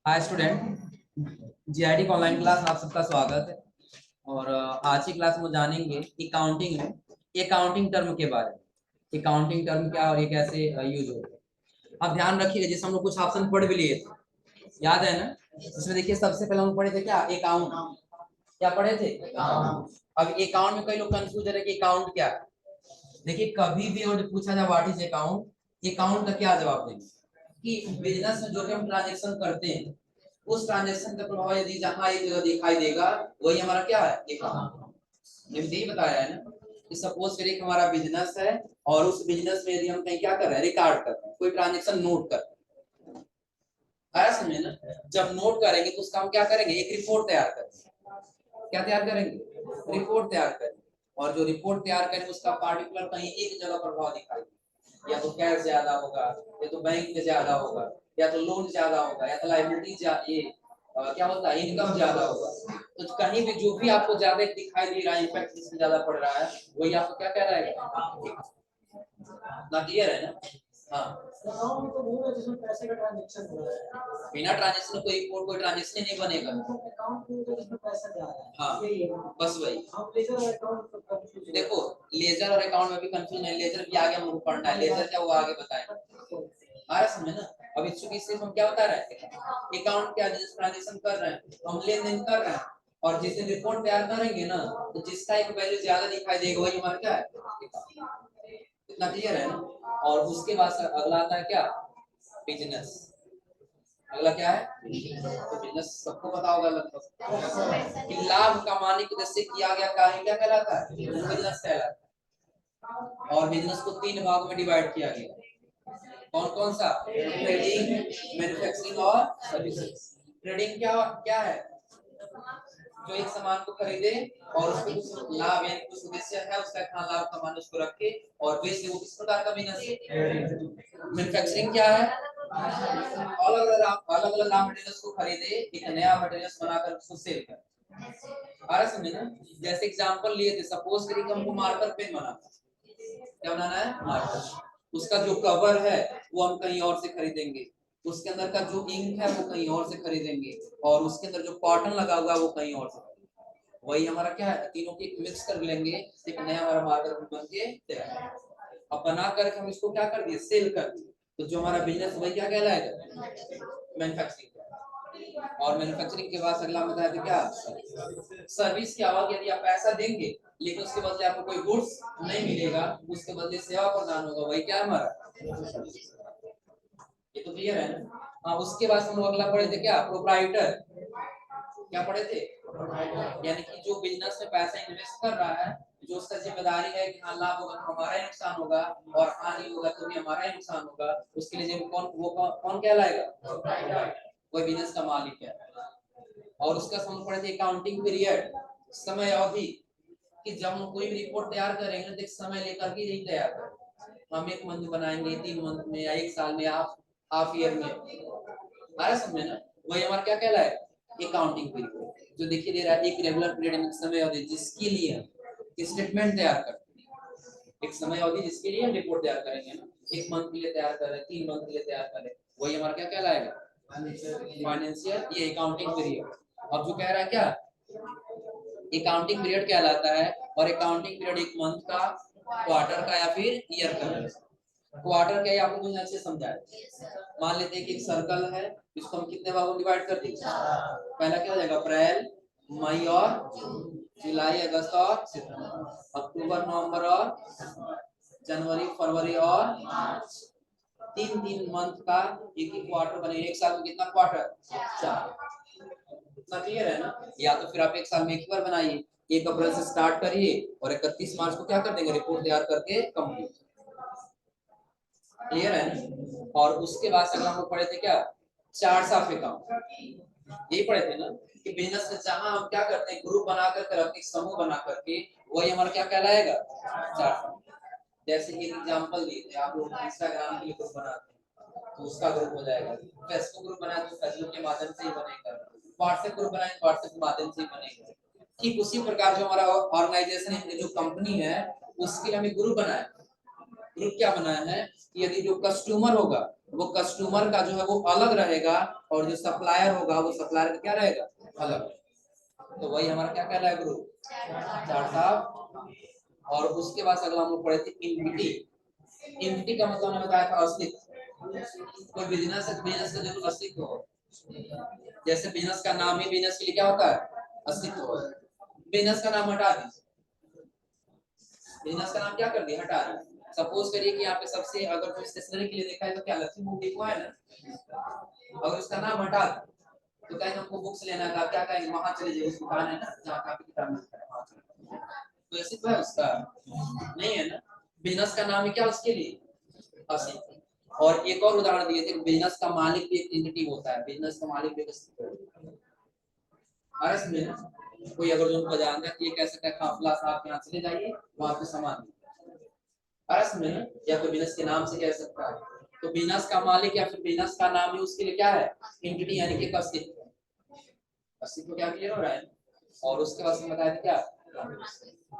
Hi student, GID का online class में आप सबका स्वागत है। और आज की क्लास में जानेंगे अकाउंटिंग में अकाउंटिंग टर्म के बारे में। अकाउंटिंग टर्म क्या और ये कैसे यूज होते हैं। आप ध्यान रखिएगा, जैसे हम लोग कुछ ऑप्शन पढ़ भी लिए थे, याद है ना। इसमें देखिए सबसे पहले हम पढ़े थे क्या, अकाउंट। क्या पढ़े थे? अब अकाउंट में कई लोग कंफ्यूज है कि अकाउंट क्या है। देखिए कभी भी और पूछा जाए व्हाट इज अकाउंट, अकाउंट का क्या जवाब देंगे कि बिजनेस में जो भी हम ट्रांजेक्शन करते हैं उस ट्रांजेक्शन का प्रभाव यदि जहां एक जगह दिखाई देगा वही हमारा क्या है, अकाउंट। ने यही बताया है ना कि सपोज करिए कि हमारा बिजनेस है और उस बिजनेस में यदि हम कहीं क्या कर रहे हैं, रिकॉर्ड कर रहे हैं, कोई ट्रांजेक्शन नोट कर रहे हैं। आया समझे ना। जब नोट करेंगे तो उसका हम क्या करेंगे, एक रिपोर्ट तैयार करेंगे। क्या तैयार करेंगे? रिपोर्ट तैयार करेंगे। और जो रिपोर्ट तैयार करेंगे उसका पार्टिकुलर कहीं एक जगह प्रभाव दिखाई देगा। या तो कैश ज्यादा होगा, या तो बैंक में ज्यादा होगा, या तो लोन ज्यादा होगा, या तो लाइबिलिटी ये क्या होता है, इनकम ज्यादा होगा। तो कहीं भी जो भी आपको ज्यादा दिखाई दे रहा है, इफेक्ट जिसमें ज्यादा पड़ रहा है, वही आपको क्या कह रहा है ना। क्लियर है ना। हाँ, अकाउंट तो वो है जिसमें पैसे का ट्रांजैक्शन हो रहा है। बिना ट्रांजैक्शन कोई रिपोर्ट, कोई ट्रांजैक्शन ही नहीं बनेगा। अकाउंट तो जिसमें पैसा जा रहा है। हाँ, यही है बस वही। हम लेजर और अकाउंट तो कंफ्यूज। देखो लेजर और अकाउंट में भी कंफ्यूजन है। लेजर भी आगे हमको पढ़ना है, लेजर क्या वो आगे बताएंगे। आ रहा समझ ना। अब चूंकि सिर्फ हम क्या बता रहे हैं, अकाउंट क्या जिस ट्रांजैक्शन कर रहे हैं, हम लेन देन कर रहे हैं, और जिस दिन रिपोर्ट तैयार करेंगे ना तो जिसका एक वैल्यू ज्यादा दिखाई देगा वही हमारा क्या है। इतना क्लियर है ना। और उसके बाद अगला आता है क्या, बिजनेस। अगला क्या है, तो बिजनेस सबको पता होगा लगभग कि लाभ कमाने की उद्देश्य से किया गया कार्य क्या कहलाता है, बिजनेस कहलाता है। और बिजनेस को तीन भाग में डिवाइड किया गया। कौन कौन सा? ट्रेडिंग, मैन्युफैक्चरिंग और सर्विसेज। ट्रेडिंग क्या क्या है, जो एक सामान को खरीदे और उसको कुछ लाभ यानी कुछ उद्देश्य है उसका इतना लाभ कमाने उसको रखे और बेच दे, वो किस प्रकार का बिजनेस है। मैन्युफैक्चरिंग क्या है, अलग अलग रॉ मटेरियल्स को खरीदे, एक नया मटेरियल्स बनाकर उसको सेल कर। आ रहा समझे ना। जैसे एग्जांपल लिए थे, सपोज करिए कि हमको मार्कर पेन बनाना, क्या बनाना है, मार्कर। उसका जो कवर है वो हम कहीं और से खरीदेंगे, उसके अंदर का जो इंक है वो कहीं और से खरीदेंगे, और उसके अंदर जो कॉटन लगा हुआ है वो कहीं और से खरीदेंगे। वही हमारा क्या है, तीनों की मिक्स कर लेंगे, एक नया हमारा मार्कर बन के तैयार। अब बना करके हम इसको क्या कर दिए, सेल कर दिए, तो जो हमारा बिजनेस वही क्या कहलाएगा, मैन्युफैक्चरिंग। और मैन्युफैक्चरिंग के बाद अगला बताया था क्या, सर्विस क्या होगा, यदि आप पैसा देंगे लेकिन उसके बदले आपको कोई गुड्स नहीं मिलेगा, उसके बदले सेवा प्रदान होगा, वही क्या हमारा। ये तो क्लियर है ना। हाँ, उसके बाद हम लोग अगला पढ़े थे क्या, प्रोप्राइटर। क्या पढ़े थे, यानी कि जो बिजनेस में पैसा इन्वेस्ट कर रहा है, जो उसका जिम्मेदारी है कि हाँ लाभ होगा तो हमारा ही नुकसान होगा और हानि होगा तो भी हमारा ही नुकसान होगा, उसके लिए जो कौन कहलाएगा, कोई बिजनेस का मालिक है। और उसका हम पढ़े थे अकाउंटिंग पीरियड, समय अवधि, कि जब हम कोई भी रिपोर्ट तैयार करेंगे तो एक समय लेकर के नहीं तैयार करेंगे। हम एक मंथ बनाएंगे, 3 मंथ में, या एक साल में, हाफ ईयर में। आया समझे ना। वही हमारा क्या कहलाएगा, अकाउंटिंग पीरियड। जो देखिए दे रहा है, एक रेगुलर पीरियड समय अवधि जिसके लिए स्टेटमेंट तैयार करते हैं। एक समय अवधि जिसके लिए रिपोर्ट तैयार करेंगे ना, 1 मंथ के लिए तैयार करें, 3 मंथ के लिए तैयार करें, वही हमारा क्या कहलाएगा, फाइनेंशियल, ये अकाउंटिंग पीरियड। अब जो कह रहा है क्या, अकाउंटिंग पीरियड कहलाता है। और अकाउंटिंग पीरियड एक मंथ का, क्वार्टर का, या फिर ईयर का। क्वार्टर क्या है आपको मुझे अच्छे समझाया। मान लेते हैं कि एक सर्कल है, इसको हम कितने भागों में डिवाइड कर देंगे। पहला क्या हो जाएगा, अप्रैल, मई और जुलाई, अगस्त और सितंबर, अक्टूबर, नवंबर और जनवरी, फरवरी और मार्च। 3 3 मंथ का एक ही क्वार्टर बनेगा। एक साल में कितना क्वार्टर, 4। इतना क्लियर है ना। या तो फिर आप एक साल में एक बार बनाइए, 1 अप्रैल से स्टार्ट करिए और 31 मार्च को क्या कर देंगे, रिपोर्ट तैयार करके कंप्लीट। क्लियर है ना। और उसके बाद अगला हम पढ़े थे क्या, चार्ट्स ऑफ अकाउंट। ये पढ़े थे ना कि बिजनेस में जहां हम क्या करते हैं, ग्रुप बना करके रखते हैं, समूह बना करके, वही हमारा क्या कहलाएगा, चार्ट। जैसे एक एग्जांपल दिए थे, आप लोग इंस्टाग्राम के लिए ग्रुप बनाते हैं तो उसका ग्रुप हो जाएगा, फेसबुक ग्रुप बनाए तो फेसबुक के माध्यम से ही बनेगा, व्हाट्सएप ग्रुप बनाए तो व्हाट्सएप के माध्यम से ही बनेगा। ठीक उसी प्रकार जो हमारा ऑर्गेनाइजेशन है, जो कंपनी है, उसके लिए हमें ग्रुप बनाए। ग्रुप क्या बनाया है कि यदि जो कस्टमर होगा वो कस्टमर का जो है वो अलग रहेगा और जो सप्लायर होगा वो सप्लायर का क्या रहेगा, अलग। तो वही हमारा क्या कहलाएगा ग्रुप, चार्ट ऑफ। और उसके बाद अगला हम लोग पढ़े थे इन्विटी। इन्विटी का मतलब हमने बताया था अस्तित्व। कोई बिजनेस है, बिजनेस का जरूर अस्तित्व हो। जैसे बिजनेस का नाम ही बिजनेस के लिए क्या होता है, अस्तित्व हो। बिजनेस का नाम हटा दीजिए, बिजनेस का नाम क्या कर दिया, हटा दिया। सपोज करिए कि यहाँ पे सबसे अगर कोई स्टेशनरी के लिए देखा है तो क्या लक्ष्मी बुक डिपो है ना, अगर उसका नाम हटा तो कहीं हमको बुक्स लेना था, क्या कहेंगे, वहां चले जाइए, उस दुकान है ना जहाँ काफी किताब मिलता है, तो ऐसे तो है उसका नहीं है ना। बिजनेस का नाम है क्या उसके लिए, अस्तित्व। और एक और उदाहरण दिए थे, बिजनेस का मालिक भी एक एंटिटी होता है, बिजनेस का मालिक भी अस्तित्व। कोई अगर जो जानता है कि ये कह सकता है काफिला साहब यहाँ चले जाइए, वहां पे सामान में या तो बिजनेस के नाम से कह सकता है। तो बिजनेस का मालिक या फिर बिजनेस का नाम ही उसके लिए क्या है, एंटिटी, यानी कि अस्तित्व। अस्तित्व क्या क्लियर हो रहा है। और उसके बाद बताया था क्या,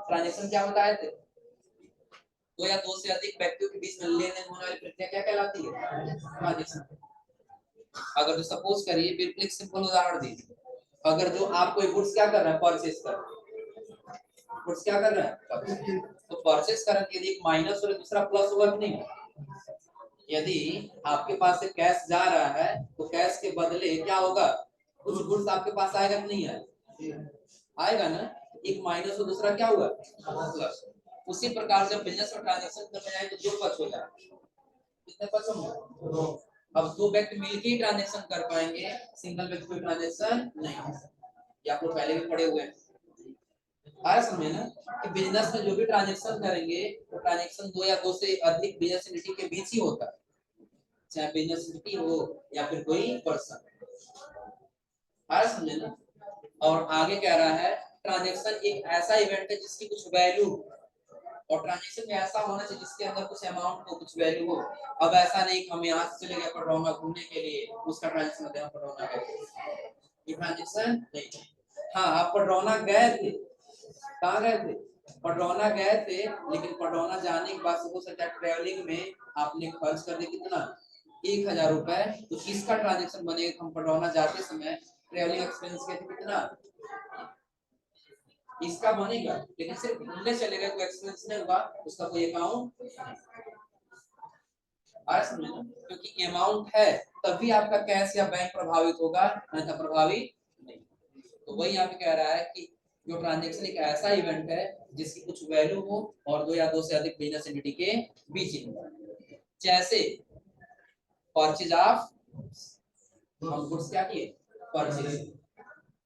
ट्रांजेक्शन क्या बताए थे, दो या दो से अधिक व्यक्तियों के बीच में लेन देन होने वाली प्रक्रिया क्या कहलाती है, ट्रांजेक्शन। अगर जो सपोज करिए बिल्कुल एक सिंपल उदाहरण दीजिए, अगर जो आप कोई गुड्स क्या कर रहे हैं, परचेस कर रहे हैं, गुड्स क्या कर रहे हैं, तो परचेस करने के लिए एक माइनस और दूसरा प्लस होगा कि नहीं। यदि आपके पास से कैश जा रहा है तो कैश के बदले क्या होगा, कुछ गुड्स आपके पास आएगा कि नहीं आएगा, आएगा ना। एक माइनस और दूसरा क्या हुआ, प्लस। उसी प्रकार से बिजनेस और ट्रांजैक्शन करने जाए तो दो पक्ष हो जाए, कितने पक्ष होंगे, अब दो व्यक्ति मिलकर ही ट्रांजैक्शन कर पाएंगे, सिंगल व्यक्ति कोई ट्रांजैक्शन नहीं। या आप लोग पहले भी पढ़े हुए हैं, आया समझे ना, कि बिजनेस में जो भी ट्रांजैक्शन करेंगे तो ट्रांजैक्शन दो या दो से अधिक बिजनेस एंटिटी के बीच ही होता है, चाहे बिजनेस एंटिटी हो या फिर कोई पर्सन। आया समझे ना। और आगे कह रहा है ट्रांजैक्शन एक ऐसा इवेंट है जिसकी कुछ वैल्यू, और ट्रांजैक्शन में ऐसा होना चाहिए जिसके अंदर कुछ अमाउंट हो, कुछ वैल्यू हो। अब ऐसा नहीं हम यहाँ से चले गए पटरौना घूमने के लिए, उसका ट्रांजैक्शन होता है पटरौना गए, ये ट्रांजैक्शन नहीं। हाँ आप पटरौना गए थे, कहाँ गए थे, पटरौना गए थे, लेकिन पटरौना जाने के बाद हो सकता है ट्रेवलिंग में आपने खर्च कर दिया कितना, 1000 रुपए, तो किसका ट्रांजैक्शन बनेगा, हम पटरौना जाते समय ट्रेवलिंग एक्सपेंस के थे कितना, इसका बनेगा। लेकिन सिर्फ घूमने चले गए कोई एक्सपेंस नहीं हुआ, उसका कोई अकाउंट आया समझ ना, क्योंकि अमाउंट है तभी आपका कैश या बैंक प्रभावित होगा, अन्यथा प्रभावित नहीं। तो वही यहाँ पे कह रहा है कि जो ट्रांजैक्शन एक ऐसा इवेंट है जिसकी कुछ वैल्यू हो और दो या दो से अधिक बिजनेस एंटिटी के बीच ही हो। जैसे परचेज ऑफ, हम गुड्स क्या किए, परचेज,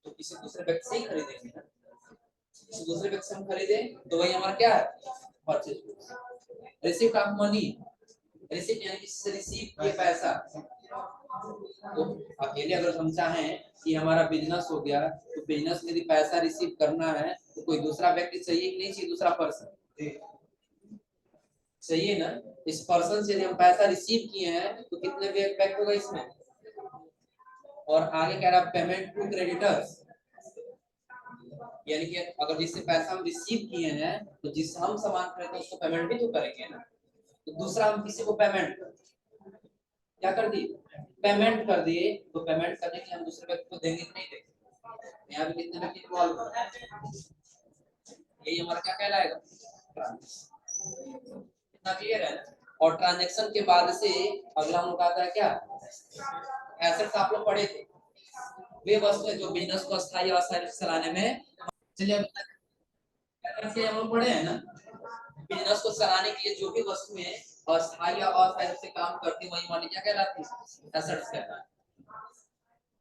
तो किसी दूसरे व्यक्ति से ही खरीदेंगे ना, किसी दूसरे व्यक्ति से हम खरीदे तो वही हमारा क्या है, purchase. Receipt of money, receipt यानी किसी से रिसीव किए पैसा। तो अकेले अगर हम चाहें कि हमारा बिजनेस हो गया, तो बिजनेस में यदि पैसा रिसीव करना है तो कोई दूसरा व्यक्ति चाहिए कि नहीं चाहिए, दूसरा पर्सन चाहिए ना। इस पर्सन से यदि हम पैसा रिसीव किए हैं तो कितने व्यक्ति होगा इसमें। और आगे कह रहा है पेमेंट टू क्रेडिटर्स, यानी कि अगर जिससे पैसा हम रिसीव किए हैं तो जिससे हम सामान खरीदते हैं उसको पेमेंट भी तो करेंगे ना। तो दूसरा हम किसी को पेमेंट क्या कर दिए, पेमेंट कर दिए, तो पेमेंट करने के लिए हम दूसरे व्यक्ति को देंगे कि नहीं देंगे, यहाँ भी कितने व्यक्ति इन्वॉल्व हो, यही हमारा क्या कहलाएगा, इतना क्लियर है ना। और ट्रांजैक्शन के बाद से अगला हम लोग आता है क्या, एसेट्स आप लोग पढ़े थे, वे वस्तुएं जो बिजनेस को स्थायी और अस्थायी चलाने में, चलिए हम लोग पढ़े हैं ना, बिजनेस को चलाने के लिए जो भी वस्तुएं अस्थायी या अस्थायी रूप से काम करती वही मानी क्या कहलाती है, एसेट्स कहलाता है।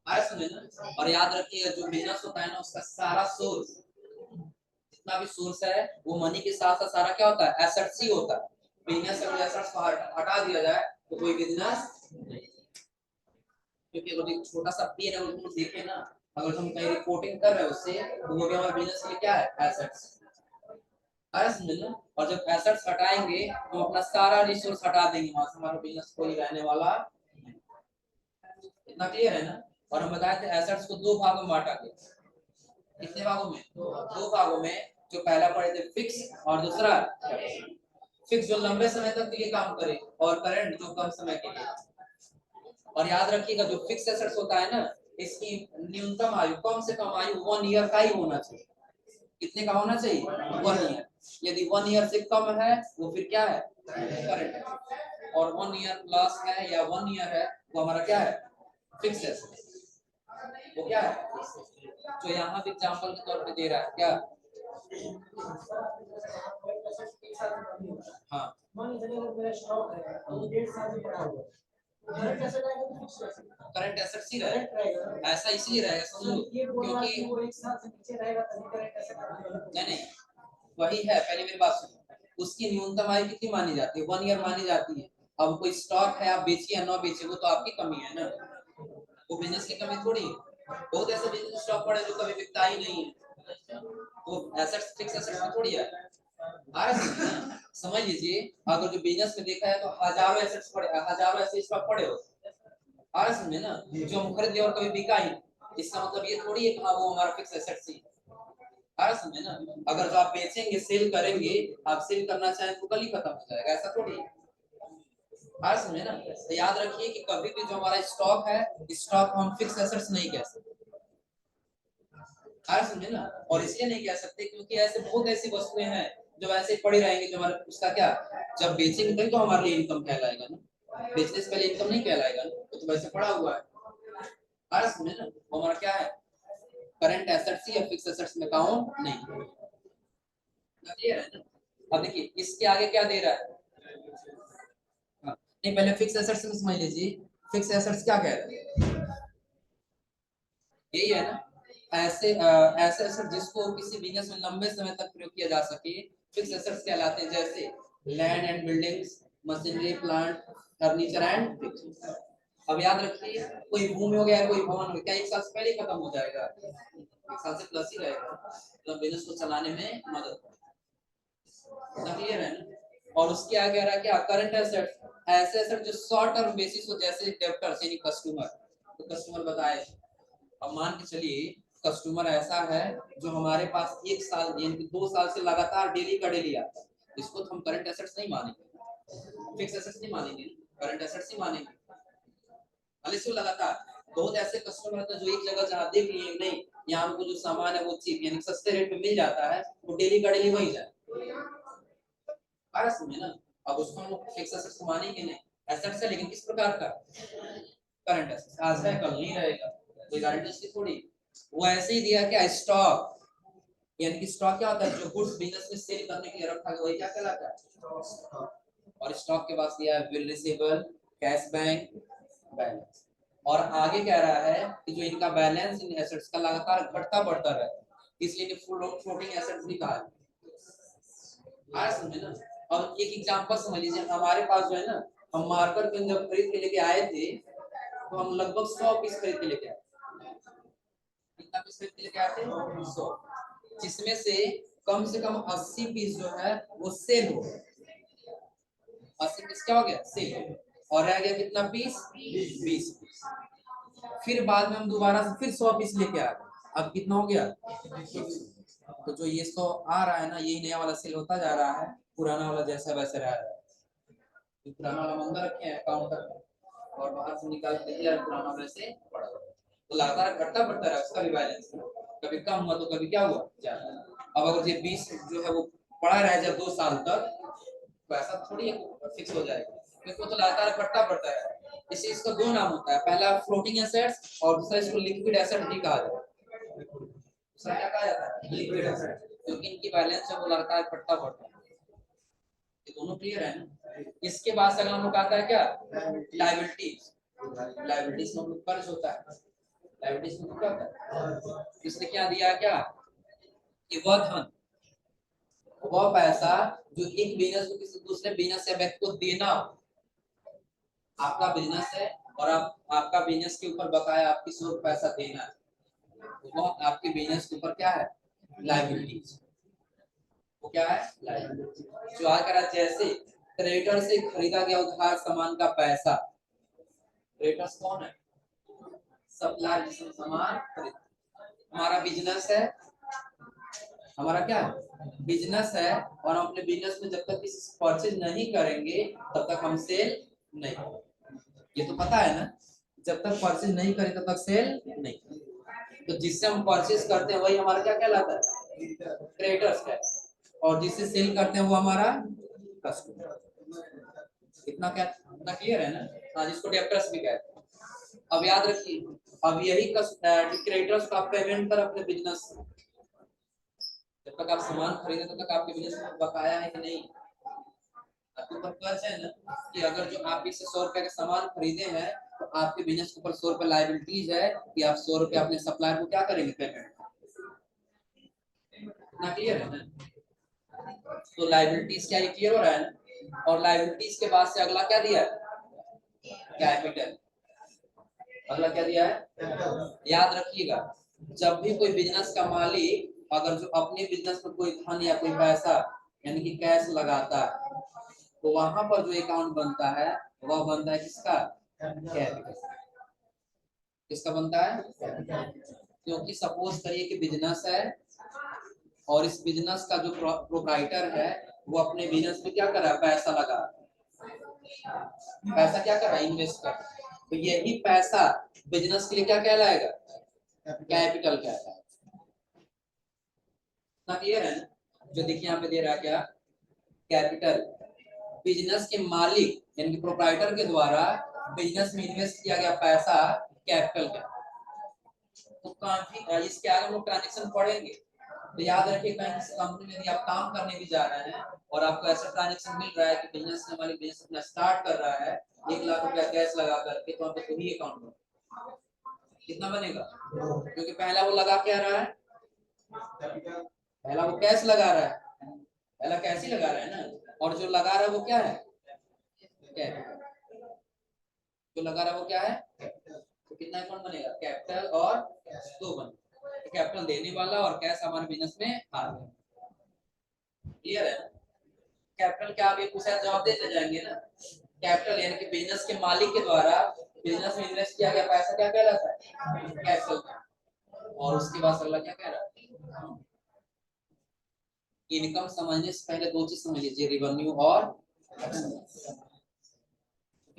आया समझ ना। और याद रखिए जो बिजनेस होता है ना उसका सारा सोर्स, जितना भी सोर्स है वो मनी के साथ साथ सारा क्या होता है, एसेट्स ही होता है। बिजनेस से एसेट्स को हटा दिया जाए तो कोई बिजनेस नहीं। क्योंकि अगर एक छोटा सा पेन अगर तुम देखे ना, अगर हम कहीं रिपोर्टिंग कर रहे हैं उससे तो वो भी हमारे बिजनेस के लिए क्या है, एसेट्स। आया समझ ना। और जब एसेट्स हटाएंगे तो अपना सारा रिसोर्स हटा देंगे, वहां से हमारा बिजनेस कोई रहने वाला नहीं। इतना क्लियर है ना। और हम बताए थे एसेट्स को दो भागों में बांटा गया, कितने भागों में, दो भागों में। जो पहला पढ़े थे फिक्स और दूसरा, फिक्स जो लंबे समय तक के लिए काम करे और करंट जो कम समय के लिए। और याद रखिएगा जो फिक्स एसेट्स होता है ना, इसकी न्यूनतम आयु, कम से कम आयु 1 ईयर का ही होना चाहिए। कितने का होना चाहिए? 1 ईयर। यदि 1 ईयर से कम है वो फिर क्या है? करंट है। और 1 ईयर प्लस है या 1 ईयर है वो हमारा क्या है? Fix asset. वो क्या है? तो यहाँ पे एग्जांपल के तौर पे दे रहा है क्या? हाँ, करंट एसेट्स ही रहेगा। ऐसा इसलिए रहेगा समझो, क्योंकि वो एक साल से नीचे रहेगा तभी करंट एसेट नहीं, वही है। पहले मेरी बात सुनो, उसकी न्यूनतम आयु कितनी मानी जाती है? 1 ईयर मानी जाती है। अब कोई स्टॉक है, आप बेचिए या ना बेचिए, वो तो आपकी कमी है ना, वो बिजनेस की कमी थोड़ी है। बहुत ऐसे बिजनेस स्टॉक पड़े जो कभी बिकता ही नहीं है, वो एसेट्स फिक्स एसेट्स में थोड़ी है। आ रहा है समझ लीजिए, अगर जो बिजनेस में देखा है तो हजारों एसेट्स पड़े, हजारों ऐसे स्टॉक पड़े हो, आ रहा समझे ना, जो हम खरीद लिया और कभी बिका ही, इसका मतलब ये थोड़ी है कि हाँ वो हमारा फिक्स एसेट्स ही। आ रहा समझे ना, अगर जो आप बेचेंगे, सेल करेंगे, आप सेल करना चाहें तो कल ही खत्म हो जाएगा, ऐसा थोड़ी है। आ रहा समझे ना, तो याद रखिए कि कभी भी जो हमारा स्टॉक है, स्टॉक को हम फिक्स एसेट्स नहीं कह सकते। आ रहा समझे ना, और इसलिए नहीं कह सकते क्योंकि ऐसे बहुत ऐसी वस्तुएं हैं जो ऐसे पड़ी रहेंगी, जो हमारे उसका क्या, जब बेचेंगे तभी तो हमारे लिए इनकम कहलाएगा ना, बेचने से पहले इनकम नहीं कहलाएगा ना, तो वैसे पड़ा हुआ है। आ रहा समझे ना, वो हमारा क्या है? करंट एसेट्स या फिक्स एसेट्स में काउंट नहीं क्लियर है ना। अब देखिए इसके आगे क्या दे रहा है? हाँ, नहीं पहले फिक्स एसेट्स में समझ लीजिए, फिक्स एसेट्स क्या कह रहे हैं? यही है ना, ऐसे एसेट जिसको किसी बिजनेस में लंबे समय तक प्रयोग किया जा सके, फिक्स एसेट्स कहलाते हैं। जैसे land and buildings, machinery, plant, furniture and fixtures. अब याद रखिए, कोई भूमि हो गया, कोई भवन हो गया, क्या एक साल से पहले ही खत्म हो जाएगा? एक साल से प्लस ही रहेगा, मतलब बिजनेस को चलाने में मदद क्लियर है ना। और उसके आगे आ रहा है क्या? करंट एसेट, ऐसे एसेट जो शॉर्ट टर्म बेसिस हो, जैसे डेब्टर्स यानी कस्टमर, तो कस्टमर बताए। अब मान के चलिए कस्टमर ऐसा है जो हमारे पास 1 साल यानी कि 2 साल से लगातार डेली का डेली आता है, इसको तो हम करंट एसेट्स नहीं मानेंगे, फिक्स एसेट्स नहीं मानेंगे, करंट एसेट्स ही मानेंगे। लगातार बहुत ऐसे कस्टमर होते हैं जो एक जगह जहाँ देख लिए नहीं, यहाँ हमको जो सामान है वो चीप यानी सस्ते रेट पे मिल जाता है, वो डेली का डेली वही जाए। समझे ना, अब उसको हम फिक्स एसेट्स मानेंगे नहीं, एसेट्स है लेकिन किस प्रकार का? Current assets. आज है कल नहीं रहेगा, कोई गारंटी इसकी थोड़ी। वो ऐसे ही दिया क्या? स्टॉक, यानी कि स्टॉक क्या होता है? जो गुड्स बिजनेस में सेल करने के लिए रखा गया वही क्या कहलाता है? और स्टॉक के पास दिया है bill receivable, cash bank balance. और आगे कह रहा है कि जो इनका बैलेंस इन एसेट्स का लगातार घटता बढ़ता रहता है, इसलिए फ्लोटिंग एसेट्स भी कहा है। समझे ना। अब एक एग्जांपल समझ लीजिए, हमारे पास जो है ना, हम मार्कर पेन जब खरीद के लेके आए थे तो हम लगभग 100 पीस खरीद के लेके आए। कितना पीस खरीद के लेके आए थे? 100, जिसमें से कम 80 पीस जो है वो सेल हो गए। 80 पीस क्या हो गया? सेल हो गया। और रह गया कितना पीस? 20 पीस। फिर बाद में हम दोबारा से फिर 100 पीस लेके आ गए, अब कितना हो गया? तो जो ये 100 आ रहा है ना, यही नया वाला सेल होता जा रहा है, पुराना वाला जैसा वैसे रह रहा है। तो पुराना वाला मंगा रखे हैं काउंटर पर और बाहर से निकाल के दिया, पुराना वैसे पड़ा हुआ है। तो लगातार घटता बढ़ता रहा उसका भी बैलेंस, कभी कम हुआ तो कभी क्या हुआ ज्यादा। अब अगर ये 20 जो है वो पड़ा रह जाए 2 साल तक, तो ऐसा थोड़ी फिक्स हो जाएगा, क्योंकि वो तो लगातार घटता बढ़ता है। इसी इसका 2 नाम होता है, पहला फ्लोटिंग एसेट्स और दूसरा इसको लिक्विड एसेट भी कहा जाता है। दूसरा क्या कहा जाता है? लिक्विड एसेट, क्योंकि इनकी बैलेंस है वो लगातार घटता बढ़ता है। ये दोनों क्लियर है ना। इसके बाद अगला हम लोग आता है क्या? लायबिलिटीज। लायबिलिटीज में हम लोग कर्ज होता है, लायबिलिटीज में क्या होता है? इसने क्या दिया क्या? कि वह धन, वह पैसा जो एक बिजनेस को किसी दूसरे बिजनेस या व्यक्ति को देना, आपका बिजनेस है और आपका बिजनेस के ऊपर बकाया आप किसी को पैसा देना है, तो वह आपके बिजनेस के ऊपर क्या है? लायबिलिटीज। वो क्या है? लायबिलिटी। जो आकर जैसे क्रेडिटर से खरीदा गया उधार सामान का पैसा, क्रेडिटर्स कौन है? सप्लायर जिसने सामान खरीदा। हमारा बिजनेस है, हमारा क्या है? बिजनेस है, और हम अपने बिजनेस में जब तक किसी परचेज नहीं करेंगे तब तक हम सेल नहीं, ये तो पता है ना। जब तक परचेज नहीं करें तब तक सेल नहीं। तो जिससे हम परचेज करते हैं वही हमारा क्या कहलाता है, क्रेडिटर्स है, और जिससे सेल करते हैं वो हमारा कस्टमर। इतना क्या, इतना क्लियर है ना? हाँ, जिसको डेब्टर्स भी कहते हैं। अब याद रखिए, अब यही क्रेडिटर्स का पेमेंट कर अपने बिजनेस, जब तक आप सामान खरीदे तब तक आपके बिजनेस में बकाया है कि नहीं, आपके ऊपर कर्ज है ना, कि अगर जो आप इससे 100 रुपए का सामान खरीदे हैं तो आपके बिजनेस के ऊपर 100 रुपए लायबिलिटीज है कि आप 100 रुपए अपने सप्लायर को क्या करेंगे पेमेंट। इतना क्लियर है ना? तो लायबिलिटीज क्या, ये क्लियर हो रहा है ना? और लायबिलिटीज के बाद से अगला क्या दिया है, कैपिटल। अगला क्या दिया है, याद रखिएगा, जब भी कोई बिजनेस का मालिक अगर जो अपने बिजनेस में कोई धन या कोई पैसा यानी कि कैश लगाता है तो वहां पर जो अकाउंट बनता है वह बनता है किसका, कैपिटल। किसका बनता है, क्योंकि सपोज करिए कि बिजनेस है और इस बिजनेस का जो प्रोप्राइटर है वो अपने बिजनेस में क्या कर रहा है, पैसा लगा, पैसा क्या कर रहा है, इन्वेस्ट कर, तो यही पैसा बिजनेस के लिए क्या कहलाएगा, कैपिटल कहलाएगा। ना क्लियर है ना? जो देखिए यहाँ पे दे रहा है क्या, कैपिटल बिजनेस के मालिक यानी कि प्रोप्राइटर के द्वारा बिजनेस में इन्वेस्ट किया गया पैसा कैपिटल का। तो काफी इसके आगे हम लोग ट्रांजेक्शन पढ़ेंगे, तो याद रखिए कहीं किसी कंपनी में यदि आप काम करने भी जा रहे हैं और आपको ऐसा ट्रांजेक्शन मिल रहा है कि बिजनेस के मालिक बिजनेस अपना स्टार्ट कर रहा है 1 लाख रुपया कैश लगा करके, तो आपको तो ही अकाउंट में कितना बनेगा, क्योंकि पहला वो लगा क्या रहा है, पहला वो कैश लगा रहा है, पहला कैश ही लगा रहा है ना, और जो लगा रहा है वो क्या है, कैपिटल। जो लगा रहा है वो क्या है, तो कितना अकाउंट बनेगा, कैपिटल और दो बनेगा, तो कैपिटल देने वाला और कैश हमारे बिजनेस में आ गया। क्लियर है? कैपिटल क्या, आप ये पूछा जवाब देते जाएंगे ना। कैपिटल यानी कि बिजनेस के मालिक के द्वारा बिजनेस में इन्वेस्ट किया गया पैसा क्या कहलाता है, कैपिटल। और उसके बाद अगला क्या कह रहा है, इनकम समझने से पहले दो चीज समझ लीजिए, रिवेन्यू और एक्सपेंस।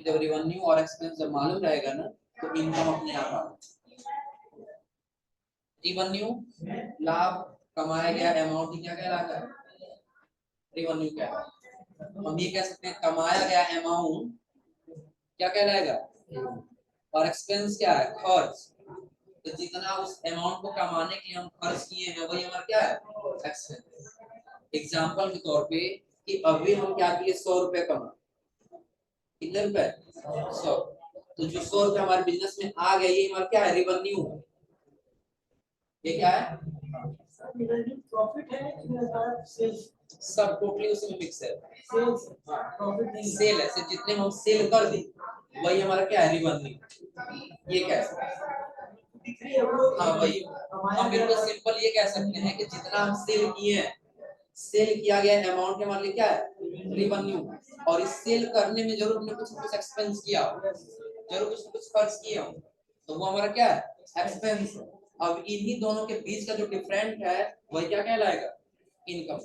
जब रिवेन्यू और एक्सपेंस जब मालूम रहेगा ना तो इनकम अपने आप आएगा। रिवेन्यू लाभ कमाया गया अमाउंट क्या कहलाता है, रिवेन्यू क्या है। हम ये कह सकते हैं कमाया गया अमाउंट क्या कहलाएगा, और एक्सपेंस क्या है, खर्च। तो जितना उस अमाउंट को कमाने के लिए हम खर्च किए हैं वही हमारा क्या है, एक्सपेंस। एग्जांपल के तौर पे कि अभी हम क्या किए, 100 रुपए कमा, कितने रुपए, 100। तो जो 100 रुपए हमारे बिजनेस में आ गए ये हमारा क्या है, रिवेन्यू। ये क्या है, प्रॉफिट है, सब टोटली उसमें मिक्स है, सेल है, सिर्फ जितने हम सेल कर दी वही हमारा क्या है, रिवेन्यू। ये कैसे, हाँ वही, हम बिल्कुल सिंपल ये कह सकते हैं कि जितना हम सेल किए हैं, सेल किया गया अमाउंट के मतलब क्या है, रिवेन्यू। और इस सेल करने में जरूर हमने कुछ कुछ एक्सपेंस किया, जरूर कुछ कुछ खर्च किया, तो वो हमारा क्या है, एक्सपेंस। अब इन्हीं दोनों के बीच का जो डिफरेंट है वही क्या कहलाएगा, इनकम।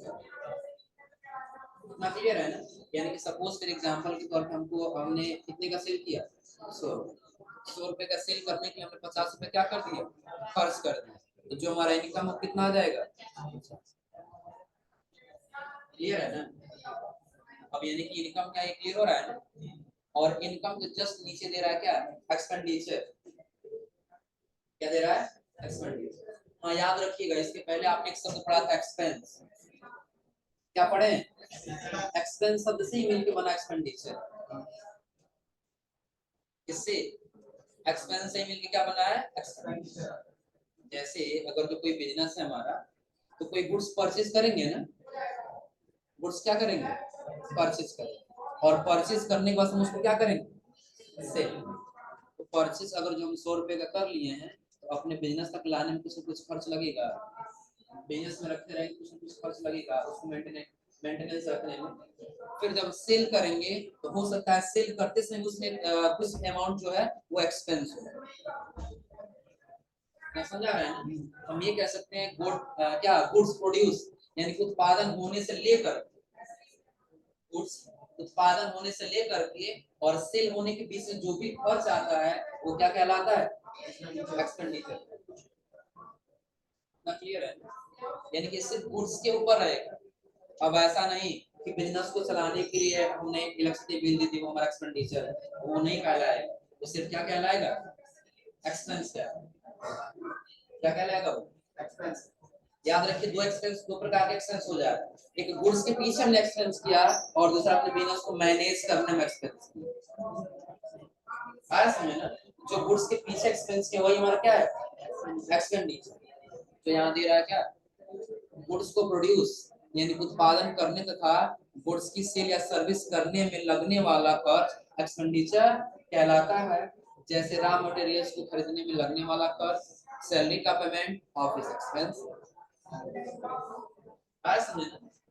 इतना क्लियर है ना? यानी कि सपोज फॉर एग्जांपल के तौर पे हमने कितने का सेल किया, 100 रुपए का सेल करने के लिए हमने 50 रुपए क्या कर दिया, खर्च कर दिया, तो जो हमारा इनकम वो कितना आ जाएगा, क्लियर है ना? अब यानी कि इनकम क्या है, क्लियर हो रहा है ना? और इनकम के जस्ट नीचे दे रहा है क्या, एक्सपेंडिचर। क्या दे रहा है, एक्सपेंडिचर। हाँ याद रखिएगा, इसके पहले आपने एक शब्द पढ़ा था एक्सपेंस, क्या पढ़े, एक्सपेंस शब्द से ही मिलकर बना एक्सपेंडिचर। इससे एक्सपेंस से मिलकर क्या बना है, एक्सपेंडिचर। जैसे अगर तो कोई बिजनेस है हमारा तो कोई गुड्स परचेज करेंगे ना, गुड्स क्या करेंगे, परचेज करेंगे, और परचेज करने के बाद हम उसको क्या करेंगे, सेल। तो परचेज अगर जो हम 100 रुपए का कर लिए हैं तो अपने बिजनेस तक लाने में कुछ न कुछ खर्च लगेगा, बिजनेस में रखते रहेंगे कुछ न कुछ खर्च लगेगा, उसको मेंटेनेंस रखने में। फिर जब सेल करेंगे तो हो सकता है सेल करते समय उसमें कुछ अमाउंट जो है वो एक्सपेंस हो, समझा रहे हैं ना? हम ये कह सकते हैं गुड्स प्रोड्यूस यानी कि उत्पादन होने से लेकर, गुड्स उत्पादन होने से लेकर के और सेल होने के बीच में जो भी खर्च आता है वो क्या कहलाता है? एक्सपेंडिचर। ना क्लियर है? यानी कि सिर्फ गुड्स के ऊपर रहेगा। अब ऐसा नहीं कि बिजनेस को चलाने के लिए हमने इलेक्ट्रिसिटी बिल दी थी, वो हमारा एक्सपेंडिचर है, वो नहीं कहलाएगा। वो सिर्फ क्या कहलाएगा? एक्सपेंस। क्या कहलाएगा वो? एक्सपेंस। याद रखिए, दो एक्सपेंस, दो प्रकार के एक्सपेंस हो जाए। एक गुड्स के पीछे हमने एक्सपेंस किया और दूसरा अपने बिजनेस को मैनेज करने में एक्सपेंस किया। आया समझ ना? जो गुड्स के पीछे एक्सपेंस किया वही हमारा क्या है? एक्सपेंडिचर। तो यहाँ दे रहा है क्या? गुड्स को प्रोड्यूस यानी उत्पादन करने तथा गुड्स की सेल या सर्विस करने में लगने वाला खर्च एक्सपेंडिचर कहलाता है। जैसे रॉ मटेरियल्स को खरीदने में लगने वाला खर्च, सैलरी का पेमेंट, ऑफिस एक्सपेंस।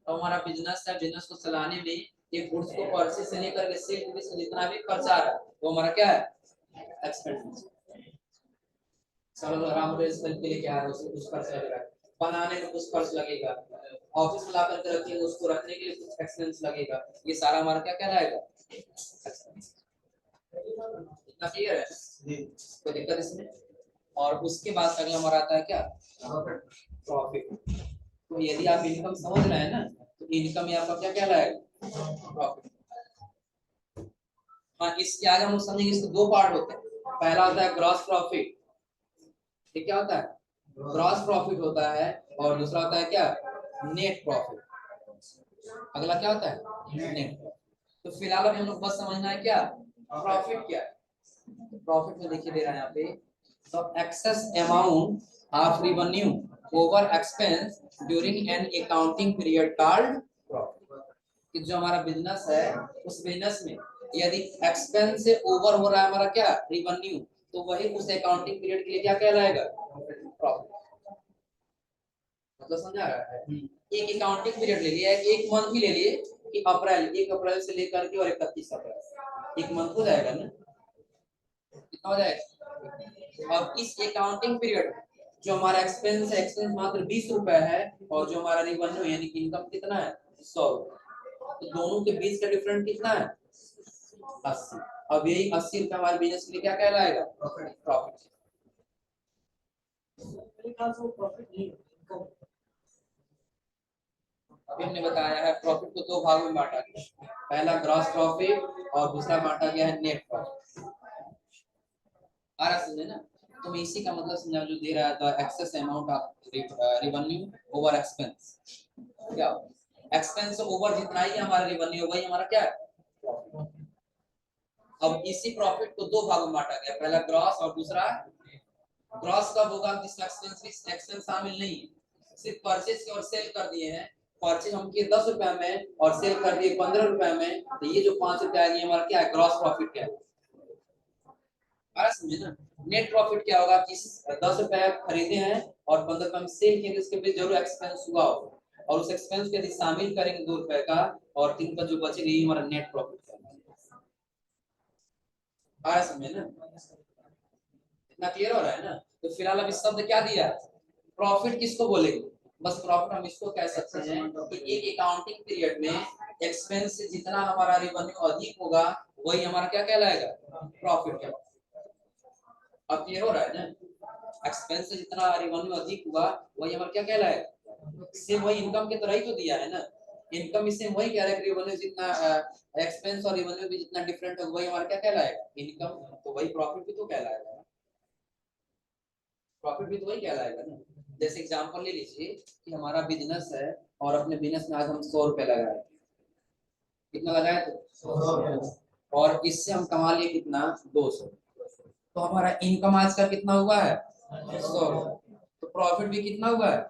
तो हमारा बिजनेस है, बिजनेस को चलाने में एक गुड्स को परचेज से लेकर के सेल के बीच में जितना भी खर्चा आ रहा है वो हमारा क्या है? एक्सपेंडिचर। चलो रॉ मटेरियल्स खरीद के लेके आ रहे हो, उसमें कुछ खर्च लगेगा, बनाने में कुछ खर्च लगेगा, ऑफिस में लाकर के रखेंगे उसको रखने के लिए कुछ एक्सपेंस लगेगा, ये सारा हमारा क्या कहलाएगा? इतना क्लियर है? कोई दिक्कत इसमें? और उसके बाद अगला हमारा आता है क्या? प्रॉफिट। तो यदि आप इनकम समझ रहे हैं ना, तो इनकम ये आपका क्या कहलाएगा? प्रॉफिट। हाँ, इसके आगे हम समझेंगे, इसके दो पार्ट होते हैं। पहला होता है ग्रॉस प्रॉफिट। ये क्या होता है? ग्रॉस प्रॉफिट होता है। और दूसरा होता है क्या? Net profit. अगला क्या होता है? Net profit. तो फिलहाल अभी हम लोग बस समझना है क्या प्रॉफिट क्या है। प्रॉफिट में देखिए दे रहा है यहाँ पे, तो excess amount of revenue over expense during an accounting period called profit. कि जो हमारा बिजनेस है उस बिजनेस में यदि एक्सपेंस से ओवर हो रहा है हमारा क्या? रेवेन्यू, तो वही उस अकाउंटिंग पीरियड के लिए क्या कहलाएगा? प्रॉफिट। मतलब समझा रहा है? एक अकाउंटिंग पीरियड ले लिया, एक मंथ ही ले लिए कि अप्रैल, 1 अप्रैल से लेकर के और 31 अप्रैल, एक मंथ हो जाएगा ना? कितना हो जाएगा? अब इस अकाउंटिंग पीरियड जो हमारा एक्सपेंस है, एक्सपेंस मात्र 20 रुपए है, और जो हमारा रेवेन्यू यानी कि इनकम कितना है? 100 रुपए। तो दोनों के बीच का डिफरेंस कितना है? 80। अब यही 80 रुपए हमारे बिजनेस के लिए क्या कहलाएगा? प्रॉफिट। अभी हमने बताया है प्रॉफिट को दो भागों में बांटा गया, पहला ग्रॉस प्रॉफिट और दूसरा बांटा गया है नेट प्रॉफिट। आ रहा समझे ना? तो मैं इसी का मतलब समझा जो दे रहा है, the excess amount of revenue over expense. क्या एक्सपेंस से ओवर जितना ही हमारा रेवेन्यू वही हमारा क्या है? अब इसी प्रॉफिट को दो भागों में बांटा गया, पहला ग्रॉस और दूसरा। ग्रॉस कब होगा? जिसमें एक्सपेंस शामिल नहीं है, सिर्फ परचेज और सेल कर दिए हैं। परचेज हम किए 10 रुपए में और सेल कर दिए 15 रुपए में, तो ये जो 5 रुपए आएगी हमारा क्या है? ग्रॉस प्रॉफिट क्या है? समझे ना? नेट प्रॉफिट क्या होगा कि 10 रुपए खरीदे हैं और 15 रुपए में सेल किए, इसके बीच जरूर एक्सपेंस हुआ होगा, और उस एक्सपेंस को यदि शामिल करेंगे 2 रुपए का और 3 का जो बचेगा ये हमारा नेट प्रॉफिट है। समझे ना? इतना क्लियर हो रहा है ना? तो फिलहाल अब इस शब्द क्या दिया? प्रॉफिट किसको बोलेंगे? बस प्रॉफिट हम इसको कह सकते हैं कि एक अकाउंटिंग पीरियड में एक्सपेंस से जितना हमारा रेवेन्यू अधिक होगा वही हमारा क्या कहलाएगा? प्रॉफिट कहलाएगा। अब क्लियर हो रहा है ना? एक्सपेंस से जितना रेवेन्यू अधिक हुआ वही हमारा क्या कहलाएगा? सेम वही इनकम की तरह ही तो दिया है ना? इनकम भी सेम वही कह रहा है कि रेवेन्यू जितना एक्सपेंस और रेवेन्यू भी जितना डिफरेंट होगा वही हमारा क्या कहलाएगा? इनकम। तो वही प्रॉफिट भी तो कहलाएगा। प्रॉफिट भी तो वही कहलाएगा ना? जैसे एग्जांपल ले लीजिए कि हमारा बिजनेस है और अपने बिजनेस में आज हम 100 रुपए लगाए। कितना लगाए थे? 100। और इससे हम कमा लिए कितना? 200। तो हमारा इनकम आज का कितना हुआ है? 100 रुपए। तो प्रॉफिट भी कितना हुआ है?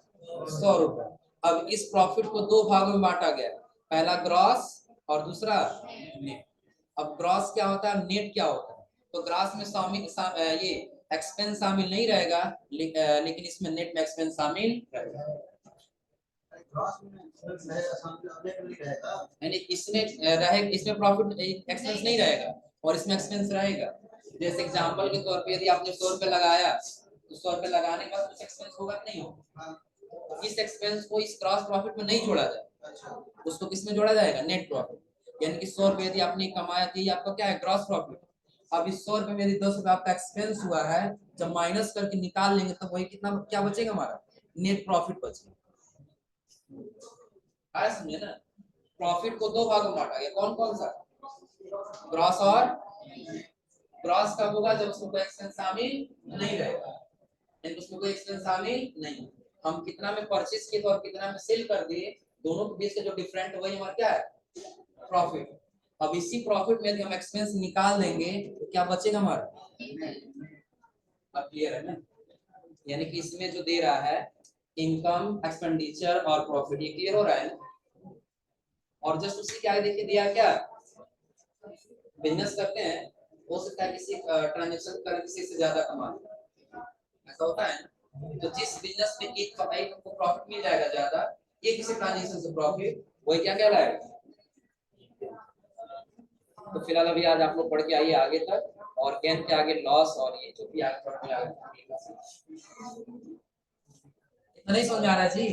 100 रुपए। अब इस प्रॉफिट को दो भागों में बांटा गया, पहला ग्रॉस और दूसरा नेट। अब ग्रॉस क्या होता है, नेट क्या होता है? तो ग्रॉस में ये एक्सपेंस शामिल नहीं रहेगा, लेकिन इसमें नेट में एक्सपेंस शामिल रहेगा। यानी इसमें इसमें प्रॉफिट एक्सपेंस नहीं रहेगा और इसमें एक्सपेंस रहेगा। जैसे एग्जांपल के तौर पे यदि आपने 100 रुपए लगाया तो 100 रुपए लगाने के बाद कुछ एक्सपेंस होगा नहीं होगा, इस एक्सपेंस को इस क्रॉस प्रॉफिट में नहीं जोड़ा जाएगा, उसको किस में जोड़ा जाएगा? Net profit. यानी कि 100 रुपए यदि आपने कमाया तो ये आपका क्या है, ग्रॉस प्रॉफिट। अब इस 100 रुपए में यदि 10 रुपए आपका एक्सपेंस हुआ है, जब माइनस करके निकाल लेंगे तो वही कितना क्या बचेगा, हमारा नेट प्रॉफिट बचेगा। समझे ना, प्रॉफिट को दो भागों में बांटा गया, कौन कौन सा, ग्रॉस और, ग्रॉस कब होगा, जब उसमें कोई एक्सपेंस शामिल नहीं रहेगा, उसमें कोई एक्सपेंस शामिल नहीं, हम कितना में परचेज किए और कितना में सेल कर दिए, दोनों के बीच का जो डिफरेंट वही हमारा क्या है, प्रॉफिट। अब इसी प्रॉफिट में यदि हम एक्सपेंस निकाल देंगे तो क्या बचेगा हमारा, अब क्लियर है ना, यानी कि इसमें जो दे रहा है इनकम, एक्सपेंडिचर और प्रॉफिट, ये क्लियर हो रहा है ना। और जस्ट उसी के आगे देखिए दिया क्या, बिजनेस करते हैं, हो सकता है किसी ट्रांजेक्शन कर किसी से ज्यादा कमा, ऐसा होता है ना। तो जिस बिजनेस में एक हमको प्रॉफिट मिल जाएगा ज्यादा, ये किसी ट्रांजेक्शन से प्रॉफिट, वही क्या कहलाएगा। तो फिलहाल अभी आज आप लोग पढ़ के आइए आगे तक, और गेन के आगे लॉस, और ये जो भी आगे पढ़ के आगे, इतना नहीं समझ आ रहा है जी।